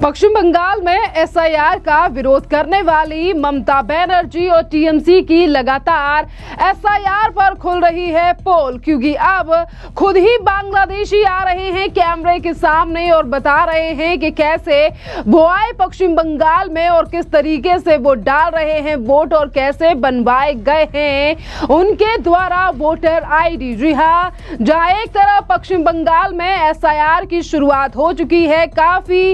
पश्चिम बंगाल में एसआईआर का विरोध करने वाली ममता बनर्जी और टीएमसी की लगातार एसआईआर पर खुल रही है पोल, क्योंकि अब खुद ही बांग्लादेशी आ रहे हैं कैमरे के सामने और बता रहे हैं कि कैसे वो आए पश्चिम बंगाल में और किस तरीके से वो डाल रहे हैं वोट और कैसे बनवाए गए हैं उनके द्वारा वोटर आईडी। जी हाँ, जहां एक तरफ पश्चिम बंगाल में एसआईआर की शुरुआत हो चुकी है, काफी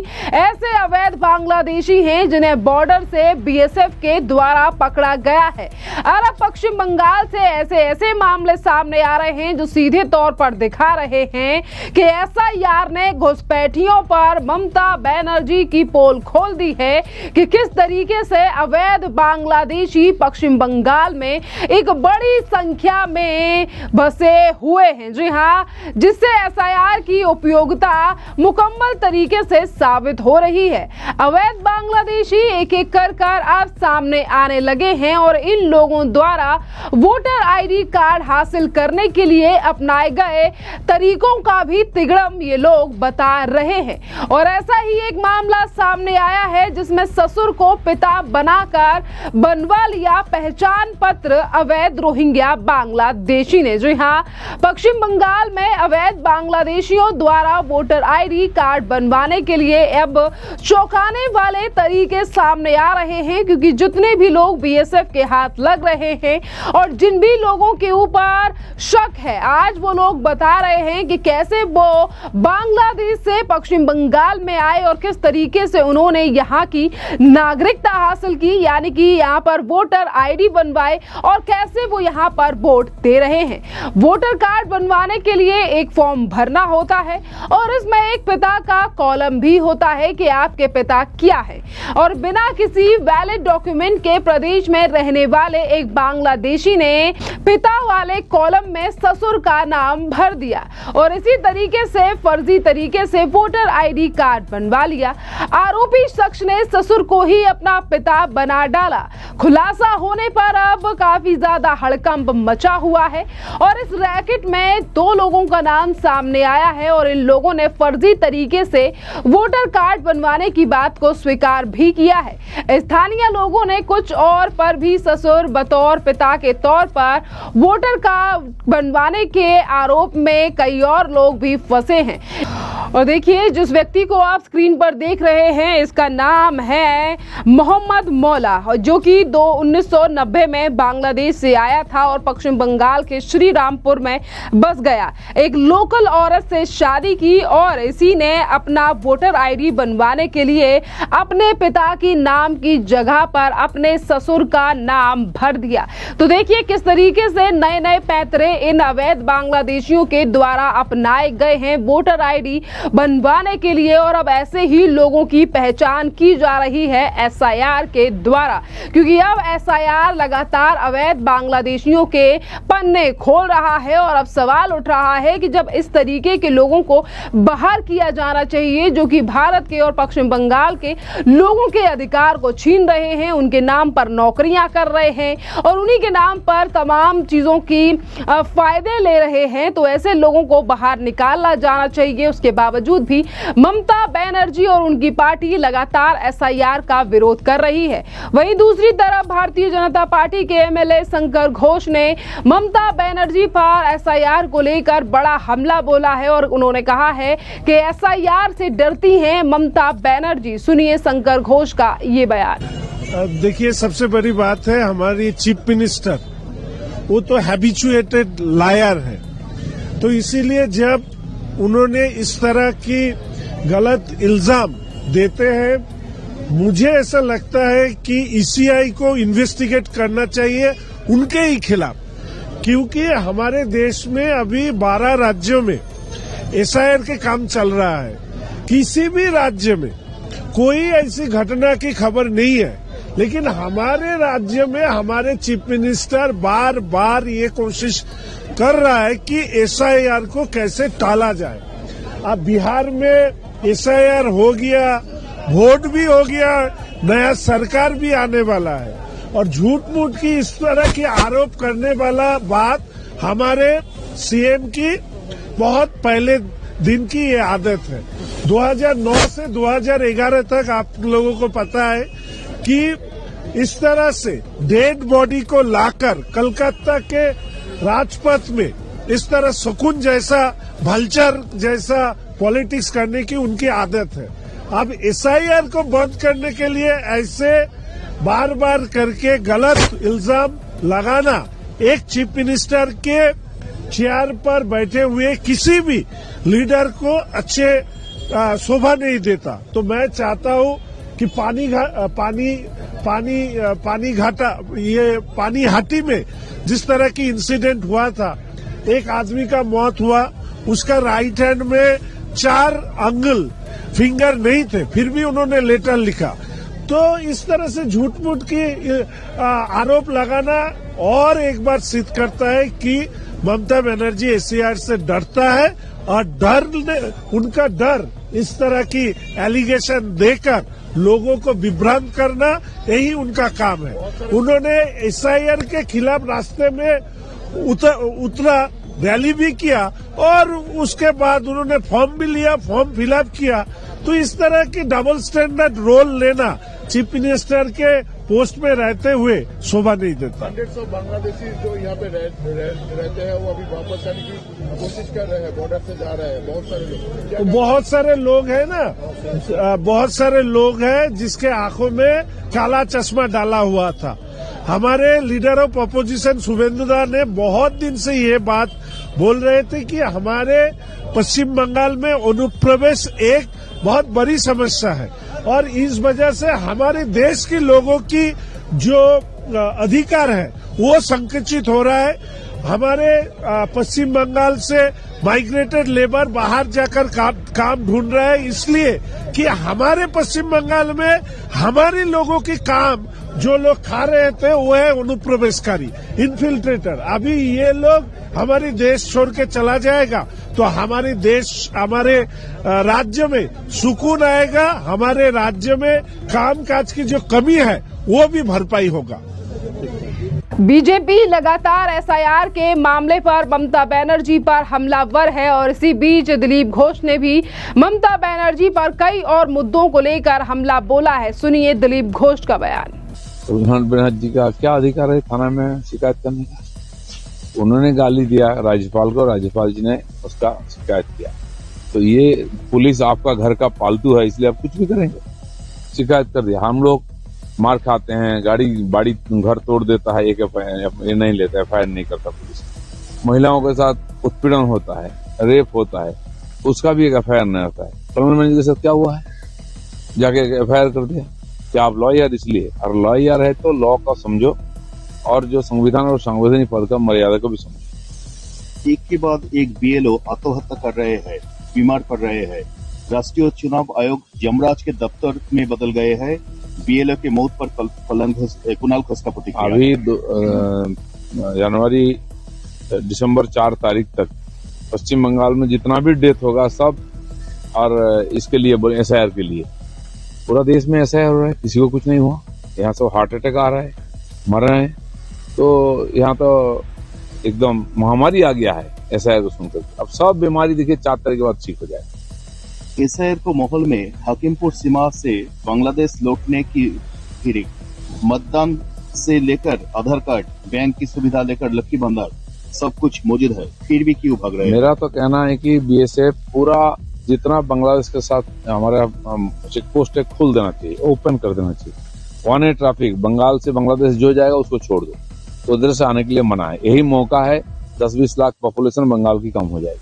ऐसे अवैध बांग्लादेशी हैं जिन्हें बॉर्डर से बीएसएफ के द्वारा पकड़ा गया है। और अब पश्चिम बंगाल से ऐसे मामले सामने आ रहे हैं जो सीधे तौर पर दिखा रहे हैं कि एसआईआर ने घुसपैठियों पर ममता बनर्जी की पोल खोल दी है कि किस तरीके से अवैध बांग्लादेशी पश्चिम बंगाल में एक बड़ी संख्या में बसे हुए हैं। जी हाँ, जिससे एसआईआर की उपयोगिता मुकम्मल तरीके से साबित हो रही है। अवैध बांग्लादेशी एक एक कर अब सामने आने लगे हैं और इन लोगों द्वारा वोटर आईडी कार्ड हासिल करने के लिए अपनाए गए तरीकों का भी तिगड़म ये लोग बता रहे हैं। और ऐसा ही एक मामला सामने आया है जिसमें ससुर को पिता बनाकर बनवा लिया पहचान पत्र अवैध रोहिंग्या बांग्लादेशी ने। जी हाँ, पश्चिम बंगाल में अवैध बांग्लादेशियों द्वारा वोटर आईडी कार्ड बनवाने के लिए अब चौंकाने वाले तरीके सामने आ रहे हैं, क्योंकि जितने भी लोग बीएसएफ के हाथ लग रहे हैं और जिन भी लोगों के ऊपर शक है, आज वो लोग बता रहे हैं कि कैसे वो बांग्लादेश से पश्चिम बंगाल में आए और किस तरीके से उन्होंने यहाँ की नागरिकता हासिल की, यानी कि यहाँ पर वोटर आईडी बनवाए और कैसे वो यहाँ पर वोट दे रहे हैं। वोटर कार्ड बनवाने के लिए एक फॉर्म भरना होता है और इसमें एक पिता का कॉलम भी होता है कि आपके पिता क्या है, और बिना किसी वैलिड डॉक्यूमेंट के प्रदेश में रहने वाले एक बांग्लादेशी ने पिता वाले कॉलम में ससुर का नाम भर दिया और इसी तरीके से फर्जी तरीके से वोटर आईडी कार्ड बनवा लिया। आरोपी शख्स ने ससुर को ही अपना पिता बना डाला। खुलासा होने पर अब काफी ज्यादा हड़कंप मचा हुआ है और इस रैकेट में 2 लोगों का नाम सामने आया है और इन लोगों ने फर्जी तरीके से वोटर कार्ड बनवाने की बात को स्वीकार भी किया है। स्थानीय लोगों ने कुछ और पर भी ससुर बतौर पिता के तौर पर वोटर कार्ड बनवाने के आरोप में कई और लोग भी फंसे हैं। और देखिए, जिस व्यक्ति को आप स्क्रीन पर देख रहे हैं, इसका नाम है मोहम्मद मौला, जो कि 1990 में बांग्लादेश से आया था और पश्चिम बंगाल के श्री रामपुर में बस गया। एक लोकल औरत से शादी की और इसी ने अपना वोटर आईडी बनवाने के लिए अपने पिता की नाम की जगह पर अपने ससुर का नाम भर दिया। तो देखिए किस तरीके से नए नए पैतरे इन अवैध बांग्लादेशियों के द्वारा अपनाए गए हैं वोटर आईडी बनवाने के लिए, और अब ऐसे ही लोगों की पहचान की जा रही है एसआईआर के द्वारा, क्योंकि अब एसआईआर लगातार अवैध बांग्लादेशियों के पन्ने खोल रहा है। और अब सवाल उठ रहा है कि जब इस तरीके के लोगों को बाहर किया जाना चाहिए जो कि भारत के और पश्चिम बंगाल के लोगों के अधिकार को छीन रहे हैं, उनके नाम पर नौकरियां कर रहे हैं और उन्हीं के नाम पर तमाम चीजों की फायदे ले रहे हैं, तो ऐसे लोगों को बाहर निकाला जाना चाहिए। उसके बावजूद भी ममता बनर्जी और उनकी पार्टी लगातार एसआईआर का विरोध कर रही है। वहीं दूसरी तरफ भारतीय जनता पार्टी के एमएलए शंकर घोष ने ममता बनर्जी पर एसआईआर को लेकर बड़ा हमला बोला है और उन्होंने कहा है कि एसआईआर से डरती हैं ममता बनर्जी। सुनिए शंकर घोष का ये बयान। देखिए, सबसे बड़ी बात है हमारी चीफ मिनिस्टर, वो तो हैबिचुएटेड लायर है, तो इसीलिए जब उन्होंने इस तरह की गलत इल्जाम देते हैं, मुझे ऐसा लगता है कि ईसीआई को इन्वेस्टिगेट करना चाहिए उनके ही खिलाफ, क्योंकि हमारे देश में अभी 12 राज्यों में एसआईआर के काम चल रहा है। किसी भी राज्य में कोई ऐसी घटना की खबर नहीं है, लेकिन हमारे राज्य में हमारे चीफ मिनिस्टर बार बार ये कोशिश कर रहा है कि एसआईआर को कैसे टाला जाए। अब बिहार में एसआईआर हो गया, वोट भी हो गया, नया सरकार भी आने वाला है, और झूठ मूठ की इस तरह की आरोप करने वाला बात हमारे सीएम की बहुत पहले दिन की ये आदत है। 2009 से 2011 तक आप लोगों को पता है कि इस तरह से डेड बॉडी को लाकर कलकत्ता के राजपथ में इस तरह सुकून जैसा भलचर जैसा पॉलिटिक्स करने की उनकी आदत है। अब एसआईआर को बंद करने के लिए ऐसे बार बार करके गलत इल्जाम लगाना एक चीफ मिनिस्टर के चेयर पर बैठे हुए किसी भी लीडर को अच्छे शोभा नहीं देता। तो मैं चाहता हूं कि पानी घाटी में जिस तरह की इंसिडेंट हुआ था, एक आदमी का मौत हुआ, उसका राइट हैंड में 4 अंगुल फिंगर नहीं थे, फिर भी उन्होंने लेटर लिखा। तो इस तरह से झूठ मूठ की आरोप लगाना और एक बार सिद्ध करता है कि ममता बनर्जी एसआईआर से डरता है और उनका डर इस तरह की एलिगेशन देकर लोगों को विभ्रांत करना यही उनका काम है। उन्होंने एसआईआर के खिलाफ रास्ते में उतरा, रैली भी किया और उसके बाद उन्होंने फॉर्म भी लिया, फॉर्म फिलअप किया। तो इस तरह की डबल स्टैंडर्ड रोल लेना चीफ मिनिस्टर के पोस्ट में रहते हुए शोभा नहीं देता। 100 बांग्लादेशी जो यहाँ पे रहते हैं वो अभी वापस आने की कोशिश कर रहे हैं, बॉर्डर से जा रहे हैं। बहुत सारे लोग हैं ना, बहुत सारे लोग हैं जिसके आंखों में काला चश्मा डाला हुआ था। हमारे लीडर ऑफ अपोजिशन शुभेंदु दा ने बहुत दिन से ये बात बोल रहे थे कि हमारे पश्चिम बंगाल में अनुप्रवेश एक बहुत बड़ी समस्या है और इस वजह से हमारे देश के लोगों की जो अधिकार है वो संकुचित हो रहा है। हमारे पश्चिम बंगाल से माइग्रेटेड लेबर बाहर जाकर काम ढूंढ रहा है, इसलिए कि हमारे पश्चिम बंगाल में हमारे लोगों के काम जो लोग खा रहे थे वो है अनुप्रवेशकारी, इन्फिल्ट्रेटर। अभी ये लोग हमारे देश छोड़ के चला जाएगा तो हमारे राज्य में सुकून आएगा, हमारे राज्य में कामकाज की जो कमी है वो भी भरपाई होगा। बीजेपी लगातार एसआईआर के मामले पर ममता बनर्जी पर हमलावर है और इसी बीच दिलीप घोष ने भी ममता बनर्जी पर कई और मुद्दों को लेकर हमला बोला है। सुनिए दिलीप घोष का बयान। ममता बनर्जी का क्या अधिकार है थाना में शिकायत करने का? उन्होंने गाली दिया राज्यपाल को, राज्यपाल जी ने उसका शिकायत किया। तो ये पुलिस आपका घर का पालतू है, इसलिए आप कुछ भी करेंगे। शिकायत कर दिया। हम लोग मार खाते हैं, बाड़ी घर तोड़ देता है, एक ये नहीं लेता है, फायर नहीं करता पुलिस। महिलाओं के साथ उत्पीड़न होता है, रेप होता है, उसका भी एक एफआईआर नहीं होता है। कमल मंजी के साथ क्या हुआ है, जाके एफआईआर कर दिया। क्या आप लॉयर इसलिए, और लॉयर है तो लॉ का समझो और जो संविधान और संवैधानिक पद का मर्यादा को भी समझो। एक के बाद एक बीएलओ आत्महत्या कर रहे हैं, बीमार पड़ रहे हैं। राष्ट्रीय चुनाव आयोग जमराज के दफ्तर में बदल गए हैं। बीएलओ के मौत पर कुणाल घोष का प्रतिक्रिया। अभी दिसंबर 4 तारीख तक पश्चिम बंगाल में जितना भी डेथ होगा सब, और इसके लिए एसआईआर के लिए पूरा देश में एसआईआर हो रहा है, किसी को कुछ नहीं हुआ। यहाँ से हार्ट अटैक आ रहा है, मर रहे हैं। तो यहाँ तो एकदम महामारी आ गया है एसआईआर को सुनकर। अब सब बीमारी देखिए 4 तारीख के बाद ठीक हो जाए। एसआईआर को माहौल में हाकिमपुर सीमा से बांग्लादेश लौटने की फिर मतदान से लेकर आधार कार्ड, बैंक की सुविधा लेकर लक्की भंडार सब कुछ मौजूद है, फिर भी क्यों भाग रहे हैं? मेरा तो कहना है कि बीएसएफ पूरा जितना बांग्लादेश के साथ हमारा चेक पोस्ट है खोल देना चाहिए, ओपन कर देना चाहिए। वन वे ट्रैफिक बंगाल से बांग्लादेश जो जाएगा उसको छोड़ दो, तो उधर से आने के लिए मना है। यही मौका है, 10-20 लाख पॉपुलेशन बंगाल की कम हो जाएगी।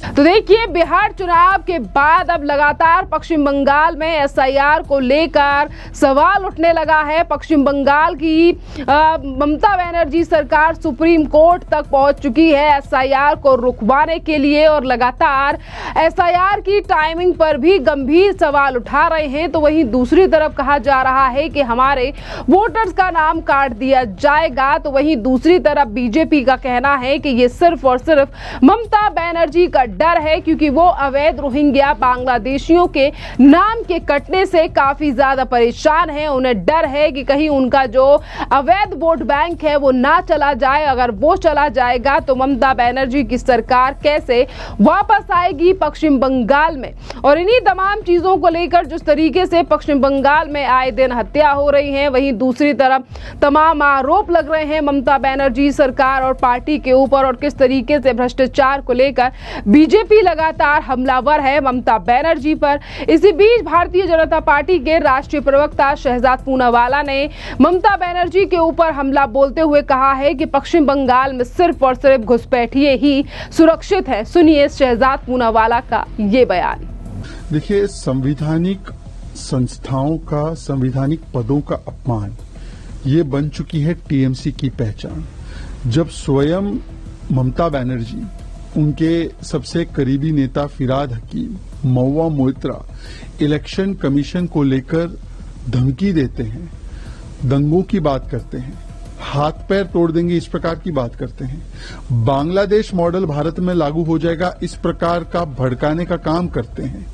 तो देखिए, बिहार चुनाव के बाद अब लगातार पश्चिम बंगाल में एसआईआर को लेकर सवाल उठने लगा है। पश्चिम बंगाल की ममता बनर्जी सरकार सुप्रीम कोर्ट तक पहुंच चुकी है एसआईआर को रुकवाने के लिए और लगातार एसआईआर की टाइमिंग पर भी गंभीर सवाल उठा रहे हैं। तो वहीं दूसरी तरफ कहा जा रहा है कि हमारे वोटर्स का नाम काट दिया जाएगा। तो वहीं दूसरी तरफ बीजेपी का कहना है कि ये सिर्फ और सिर्फ ममता बनर्जी का डर है क्योंकि वो अवैध रोहिंग्या बांग्लादेशियों के नाम के कटने से काफी ज्यादा परेशान है। उन्हें डर है कि कहीं उनका जो अवैध वोट बैंक है वो ना चला जाए। अगर वो चला जाएगा तो ममता बनर्जी की सरकार कैसे वापस आएगी पश्चिम बंगाल में। और इन्हीं तमाम चीजों को लेकर जिस तरीके से पश्चिम बंगाल में आए दिन हत्या हो रही है, वहीं दूसरी तरफ तमाम आरोप लग रहे हैं ममता बनर्जी सरकार और पार्टी के ऊपर, और किस तरीके से भ्रष्टाचार को लेकर बीजेपी लगातार हमलावर है ममता बनर्जी पर। इसी बीच भारतीय जनता पार्टी के राष्ट्रीय प्रवक्ता शहजाद पूनावाला ने ममता बनर्जी के ऊपर हमला बोलते हुए कहा है कि पश्चिम बंगाल में सिर्फ और सिर्फ घुसपैठिए ही सुरक्षित है। सुनिए शहजाद पूनावाला का ये बयान। देखिए, संवैधानिक संस्थाओं का, संवैधानिक पदों का अपमान ये बन चुकी है टीएमसी की पहचान। जब स्वयं ममता बनर्जी, उनके सबसे करीबी नेता फिराद हकीम, महुआ मोइत्रा इलेक्शन कमीशन को लेकर धमकी देते हैं, दंगों की बात करते हैं, हाथ पैर तोड़ देंगे इस प्रकार की बात करते हैं, बांग्लादेश मॉडल भारत में लागू हो जाएगा इस प्रकार का भड़काने का काम करते हैं,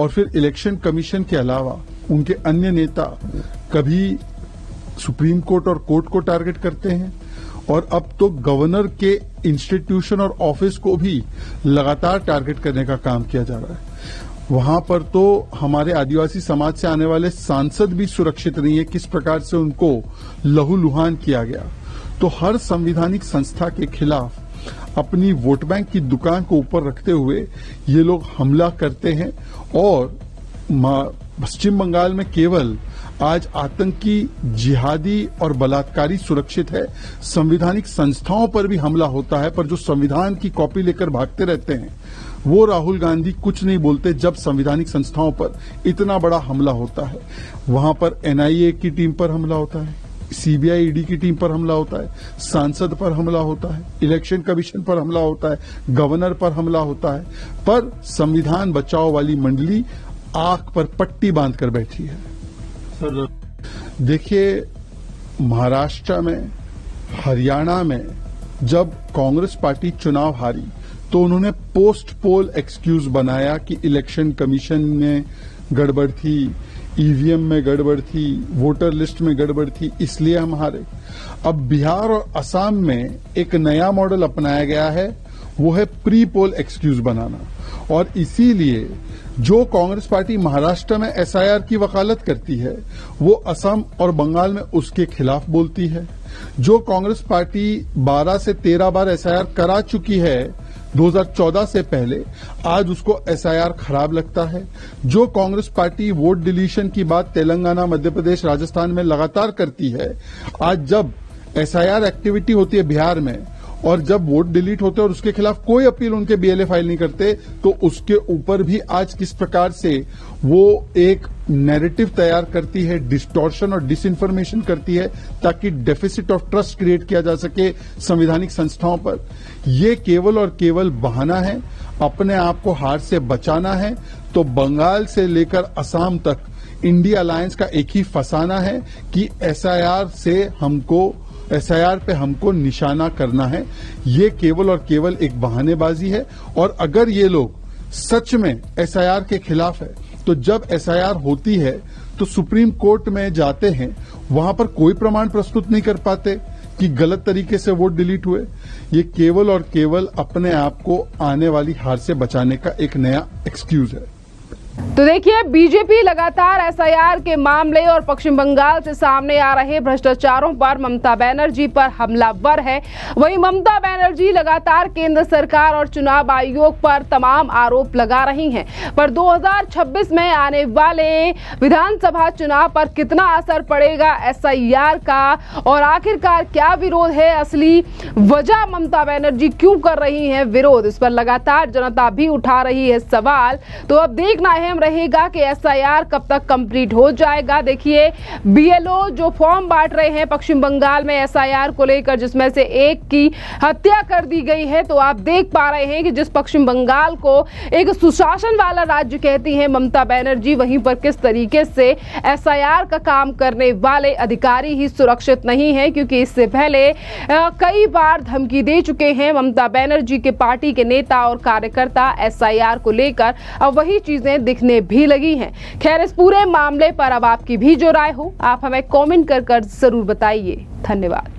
और फिर इलेक्शन कमीशन के अलावा उनके अन्य नेता कभी सुप्रीम कोर्ट और कोर्ट को टारगेट करते हैं, और अब तो गवर्नर के इंस्टीट्यूशन और ऑफिस को भी लगातार टारगेट करने का काम किया जा रहा है। वहां पर तो हमारे आदिवासी समाज से आने वाले सांसद भी सुरक्षित नहीं है, किस प्रकार से उनको लहूलुहान किया गया। तो हर संवैधानिक संस्था के खिलाफ अपनी वोट बैंक की दुकान को ऊपर रखते हुए ये लोग हमला करते हैं। और पश्चिम बंगाल में केवल आज आतंकी, जिहादी और बलात्कारी सुरक्षित है, संवैधानिक संस्थाओं पर भी हमला होता है। पर जो संविधान की कॉपी लेकर भागते रहते हैं वो राहुल गांधी कुछ नहीं बोलते जब संवैधानिक संस्थाओं पर इतना बड़ा हमला होता है। वहां पर एनआईए की टीम पर हमला होता है, सीबीआई ईडी की टीम पर हमला होता है, सांसद पर हमला होता है, इलेक्शन कमीशन पर हमला होता है, गवर्नर पर हमला होता है। पर संविधान बचाओ वाली मंडली आंख पर पट्टी बांधकर बैठी है। सर देखिए, महाराष्ट्र में, हरियाणा में जब कांग्रेस पार्टी चुनाव हारी तो उन्होंने पोस्ट पोल एक्सक्यूज बनाया कि इलेक्शन कमीशन में गड़बड़ थी, ईवीएम में गड़बड़ थी, वोटर लिस्ट में गड़बड़ थी, इसलिए हम हारे। अब बिहार और असम में एक नया मॉडल अपनाया गया है, वो है प्री पोल एक्सक्यूज बनाना। और इसीलिए जो कांग्रेस पार्टी महाराष्ट्र में एसआईआर की वकालत करती है वो असम और बंगाल में उसके खिलाफ बोलती है। जो कांग्रेस पार्टी 12 से 13 बार एसआईआर करा चुकी है 2014 से पहले, आज उसको एसआईआर खराब लगता है। जो कांग्रेस पार्टी वोट डिलीशन की बात तेलंगाना, मध्य प्रदेश, राजस्थान में लगातार करती है, आज जब एसआईआर एक्टिविटी होती है बिहार में और जब वोट डिलीट होते हैं और उसके खिलाफ कोई अपील उनके बीएलए फाइल नहीं करते, तो उसके ऊपर भी आज किस प्रकार से वो एक नैरेटिव तैयार करती है, डिस्टॉर्शन और डिसइंफॉर्मेशन करती है, ताकि डेफिसिट ऑफ ट्रस्ट क्रिएट किया जा सके संवैधानिक संस्थाओं पर। ये केवल और केवल बहाना है, अपने आप को हार से बचाना है। तो बंगाल से लेकर असम तक इंडिया अलायंस का एक ही फसाना है कि एसआईआर पे हमको निशाना करना है। ये केवल और केवल एक बहानेबाजी है। और अगर ये लोग सच में एसआईआर के खिलाफ है तो जब एसआईआर होती है तो सुप्रीम कोर्ट में जाते हैं, वहां पर कोई प्रमाण प्रस्तुत नहीं कर पाते कि गलत तरीके से वोट डिलीट हुए। ये केवल और केवल अपने आप को आने वाली हार से बचाने का एक नया एक्सक्यूज है। तो देखिए, बीजेपी लगातार एसआईआर के मामले और पश्चिम बंगाल से सामने आ रहे भ्रष्टाचारों पर ममता बनर्जी पर हमलावर है। वहीं ममता बनर्जी लगातार केंद्र सरकार और चुनाव आयोग पर तमाम आरोप लगा रही हैं। पर 2026 में आने वाले विधानसभा चुनाव पर कितना असर पड़ेगा एसआईआर का, और आखिरकार क्या विरोध है, असली वजह ममता बनर्जी क्यों कर रही हैं विरोध, इस पर लगातार जनता भी उठा रही है सवाल। तो अब देखना है अहम रहेगा कि एसआईआर कब तक कंप्लीट हो जाएगा। देखिए, बीएलओ जो फॉर्म बांट रहे हैं पश्चिम बंगाल में एसआईआर को लेकर, जिसमें से एक की हत्या कर दी गई है, तो आप देख पा रहे हैं कि जिस पश्चिम बंगाल को एक सुशासन वाला राज्य कहती है ममता बनर्जी, वहीं पर किस तरीके से एसआईआर का काम करने वाले अधिकारी ही सुरक्षित नहीं है, क्योंकि इससे पहले कई बार धमकी दे चुके हैं ममता बनर्जी के पार्टी के नेता और कार्यकर्ता एसआईआर को लेकर। अब वही चीजें दिखने भी लगी हैं। खैर, इस पूरे मामले पर अब आपकी भी जो राय हो, आप हमें कमेंट कर जरूर बताइए। धन्यवाद।